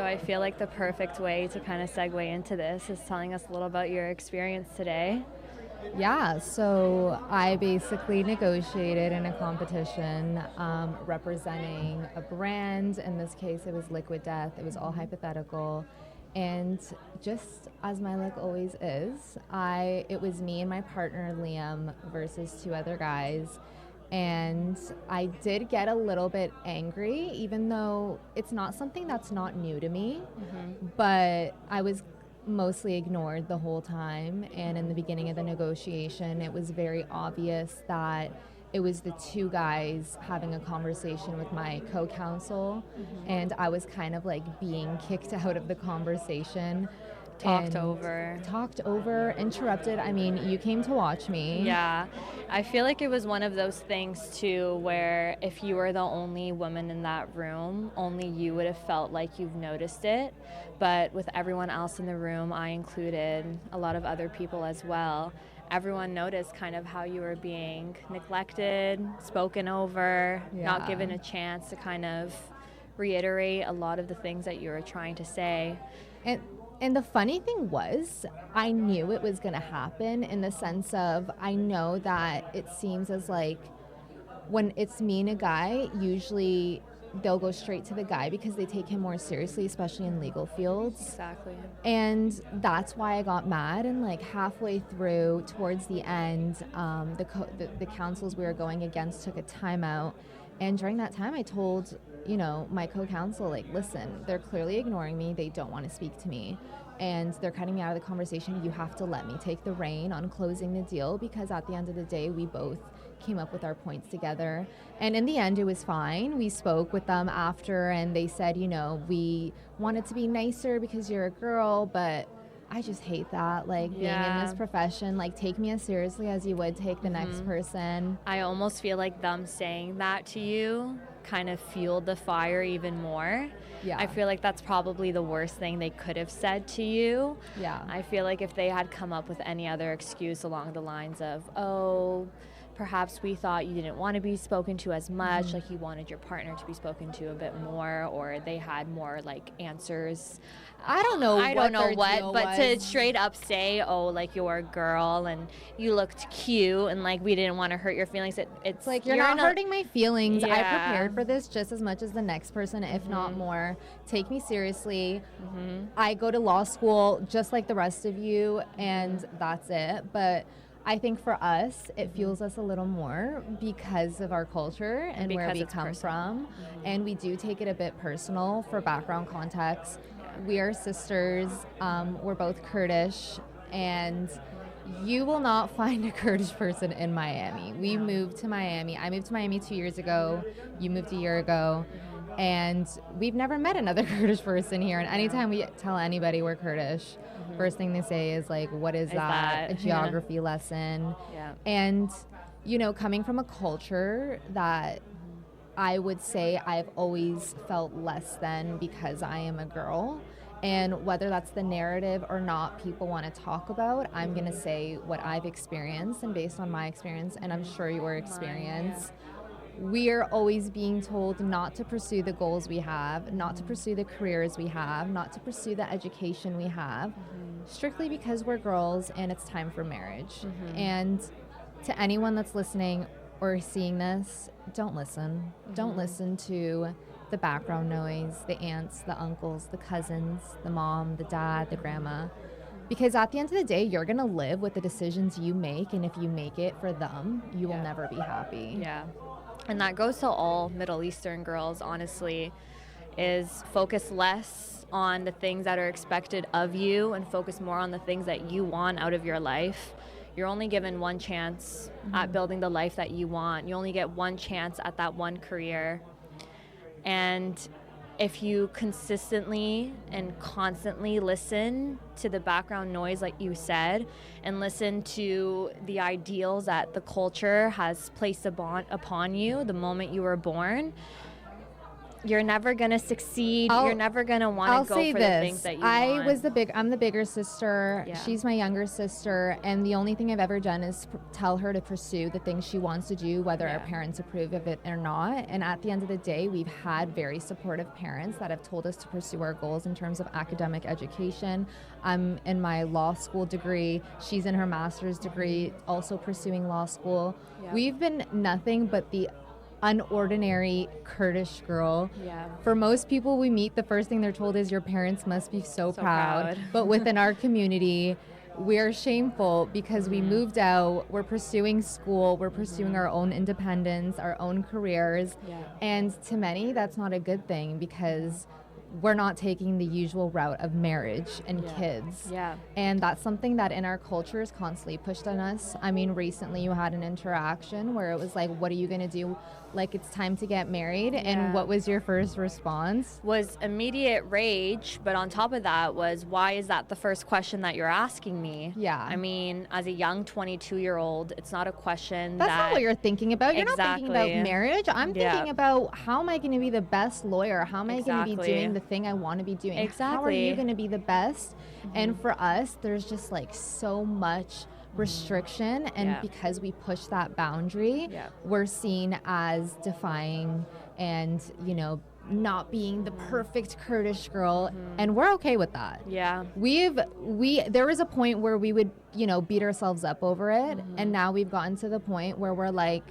So I feel like the perfect way to kind of segue into this is telling us a little about your experience today. Yeah, so I basically negotiated in a competition representing a brand. In this case, it was Liquid Death. It was all hypothetical. And just as my luck always is, it was me and my partner Liam versus two other guys. And I did get a little bit angry, even though it's not something that's not new to me. But I was mostly ignored the whole time. And in the beginning of the negotiation, it was very obvious that it was the two guys having a conversation with my co-counsel, and I was kind of like being kicked out of the conversation. Talked over, interrupted. I mean, you came to watch me. Yeah, I feel like it was one of those things too where if you were the only woman in that room, only you would have felt like you've noticed it. But with everyone else in the room, I included a lot of other people as well, everyone noticed kind of how you were being neglected, spoken over, not given a chance to kind of reiterate a lot of the things that you were trying to say. And the funny thing was, I knew it was going to happen, in the sense of, I know that it seems as like when it's me and a guy, usually they'll go straight to the guy because they take him more seriously, especially in legal fields. Exactly. And that's why I got mad. And like halfway through, towards the end, the counsels we were going against took a timeout. And during that time, I told, my co-counsel, like, listen, they're clearly ignoring me. They don't want to speak to me. And they're cutting me out of the conversation. You have to let me take the reign on closing the deal, because at the end of the day, we both came up with our points together. And in the end, it was fine. We spoke with them after, and they said, we wanted to be nicer because you're a girl, but I just hate that, like, being in this profession. Like, take me as seriously as you would take the next person. I almost feel like them saying that to you kind of fueled the fire even more. Yeah. I feel like that's probably the worst thing they could have said to you. Yeah. I feel like if they had come up with any other excuse along the lines of, oh, perhaps we thought you didn't want to be spoken to as much, like you wanted your partner to be spoken to a bit more, or they had more like answers. I don't know what, but to straight up say, oh, like, you're a girl and you looked cute and like we didn't want to hurt your feelings. It's like, you're not hurting my feelings. Yeah. I prepared for this just as much as the next person, if not more. Take me seriously. I go to law school just like the rest of you, and that's it. But I think for us, it fuels us a little more because of our culture and where we come from. And we do take it a bit personal. For background context, we are sisters. We're both Kurdish, and you will not find a Kurdish person in Miami. We moved to Miami. I moved to Miami 2 years ago. You moved a year ago. And we've never met another Kurdish person here. And anytime we tell anybody we're Kurdish, first thing they say is like, what is that? A geography lesson. Yeah. And, coming from a culture that I would say I've always felt less than because I am a girl. And whether that's the narrative or not people want to talk about, I'm going to say what I've experienced, and based on my experience, and I'm sure your experience, we are always being told not to pursue the goals we have, not to pursue the careers we have, not to pursue the education we have, strictly because we're girls and it's time for marriage. And to anyone that's listening or seeing this, don't listen. Don't listen to the background noise, the aunts, the uncles, the cousins, the mom, the dad, the grandma. Because at the end of the day, you're going to live with the decisions you make, and if you make it for them, you will never be happy. Yeah. And that goes to all Middle Eastern girls, honestly, is focus less on the things that are expected of you and focus more on the things that you want out of your life. You're only given one chance at building the life that you want. You only get one chance at that one career. And if you consistently and constantly listen to the background noise, like you said, and listen to the ideals that the culture has placed upon you the moment you were born, you're never gonna succeed. You're never gonna want to go for the things that you want. I'm the bigger sister. Yeah. She's my younger sister, and the only thing I've ever done is tell her to pursue the things she wants to do, whether our parents approve of it or not. And at the end of the day, we've had very supportive parents that have told us to pursue our goals in terms of academic education. I'm in my law school degree. She's in her master's degree, also pursuing law school. Yeah. We've been nothing but the unordinary Kurdish girl. Yeah. For most people we meet, the first thing they're told is your parents must be so proud. But within our community, we're shameful because we moved out, we're pursuing school, we're pursuing our own independence, our own careers. Yeah. And to many, that's not a good thing because we're not taking the usual route of marriage and kids. Yeah. And that's something that in our culture is constantly pushed on us. I mean, recently you had an interaction where it was like, what are you going to do? Like, it's time to get married. And what was your first response? Was immediate rage, but on top of that was, why is that the first question that you're asking me? Yeah. I mean, as a young 22-year-old, it's not a question That's not what you're thinking about. You're not thinking about marriage. I'm thinking about, how am I going to be the best lawyer? How am I going to be doing the thing I want to be doing? Exactly. How are you going to be the best? And for us, there's just like so much restriction, and because we push that boundary, we're seen as defying and, you know, not being the perfect Kurdish girl, and we're okay with that. Yeah. There was a point where we would, you know, beat ourselves up over it, and now we've gotten to the point where we're like,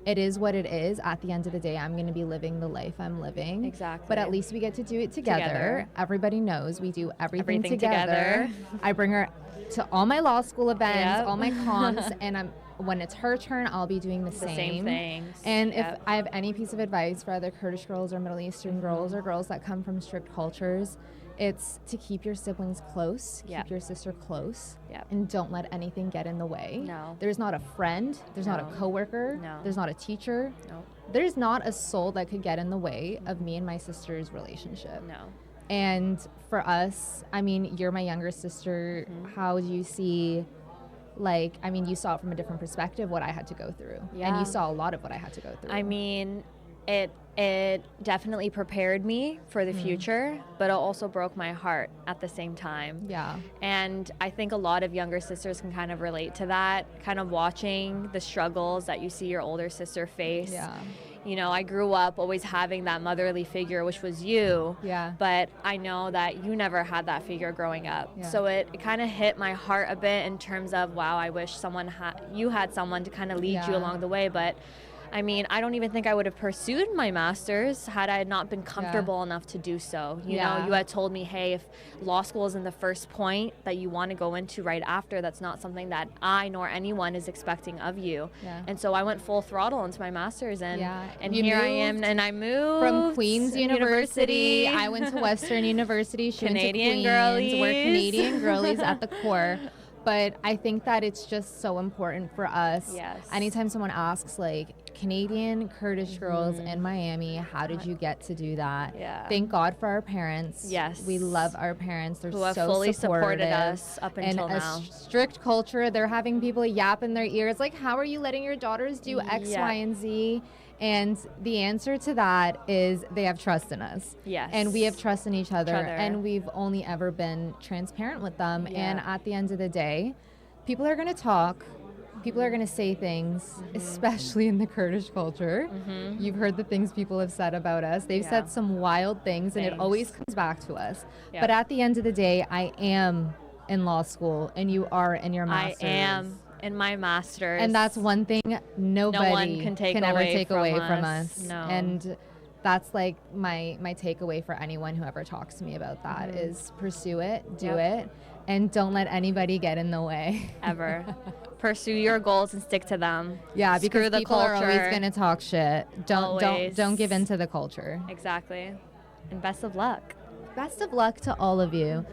it is what it is. At the end of the day, I'm going to be living the life I'm living. Exactly. But at least we get to do it together. Everybody knows we do everything together. I bring her to all my law school events, all my cons, and when it's her turn, I'll be doing the same things. And if I have any piece of advice for other Kurdish girls or Middle Eastern girls or girls that come from strict cultures, it's to keep your siblings close, keep your sister close, and don't let anything get in the way. No. There's not a friend, there's not a coworker, there's not a teacher, there's not a soul that could get in the way of me and my sister's relationship. No. And for us, I mean, you're my younger sister. How do you see, like, I mean, you saw it from a different perspective, what I had to go through. Yeah. And you saw a lot of what I had to go through. I mean, it definitely prepared me for the future, but it also broke my heart at the same time. Yeah. And I think a lot of younger sisters can kind of relate to that, kind of watching the struggles that you see your older sister face. Yeah. You know, I grew up always having that motherly figure, which was you. Yeah. But I know that you never had that figure growing up. Yeah. So it kind of hit my heart a bit in terms of, wow, I wish you had someone to kind of lead you along the way. But I mean, I don't even think I would have pursued my master's had I not been comfortable enough to do so. You know, you had told me, hey, if law school isn't the first point that you want to go into right after, that's not something that I nor anyone is expecting of you. Yeah. And so I went full throttle into my master's, and here I am, and I moved from Queen's University. I went to Western University. She Canadian went to Queen's. girlies. We're Canadian girlies at the core. But I think that it's just so important for us. Yes. Anytime someone asks, like, Canadian Kurdish girls in Miami, how did you get to do that? Yeah. Thank God for our parents. Yes. We love our parents. They're who have so fully supportive. supported us up until and now. A strict culture, they're having people yap in their ears, like, how are you letting your daughters do X, Y, and Z? And the answer to that is they have trust in us. Yes. And we have trust in each other. And we've only ever been transparent with them. Yeah. And at the end of the day, people are going to talk. People are going to say things, especially in the Kurdish culture. You've heard the things people have said about us. They've said some wild things, and it always comes back to us. Yep. But at the end of the day, I am in law school, and you are in your master's. I am in my master's. And that's one thing nobody no one can ever take away from us. No. And that's like my takeaway for anyone who ever talks to me about that is pursue it, do it, and don't let anybody get in the way. Ever. Pursue your goals and stick to them. Yeah, Screw because the people culture. are always going to talk shit. Don't give in to the culture. Exactly. And best of luck. Best of luck to all of you.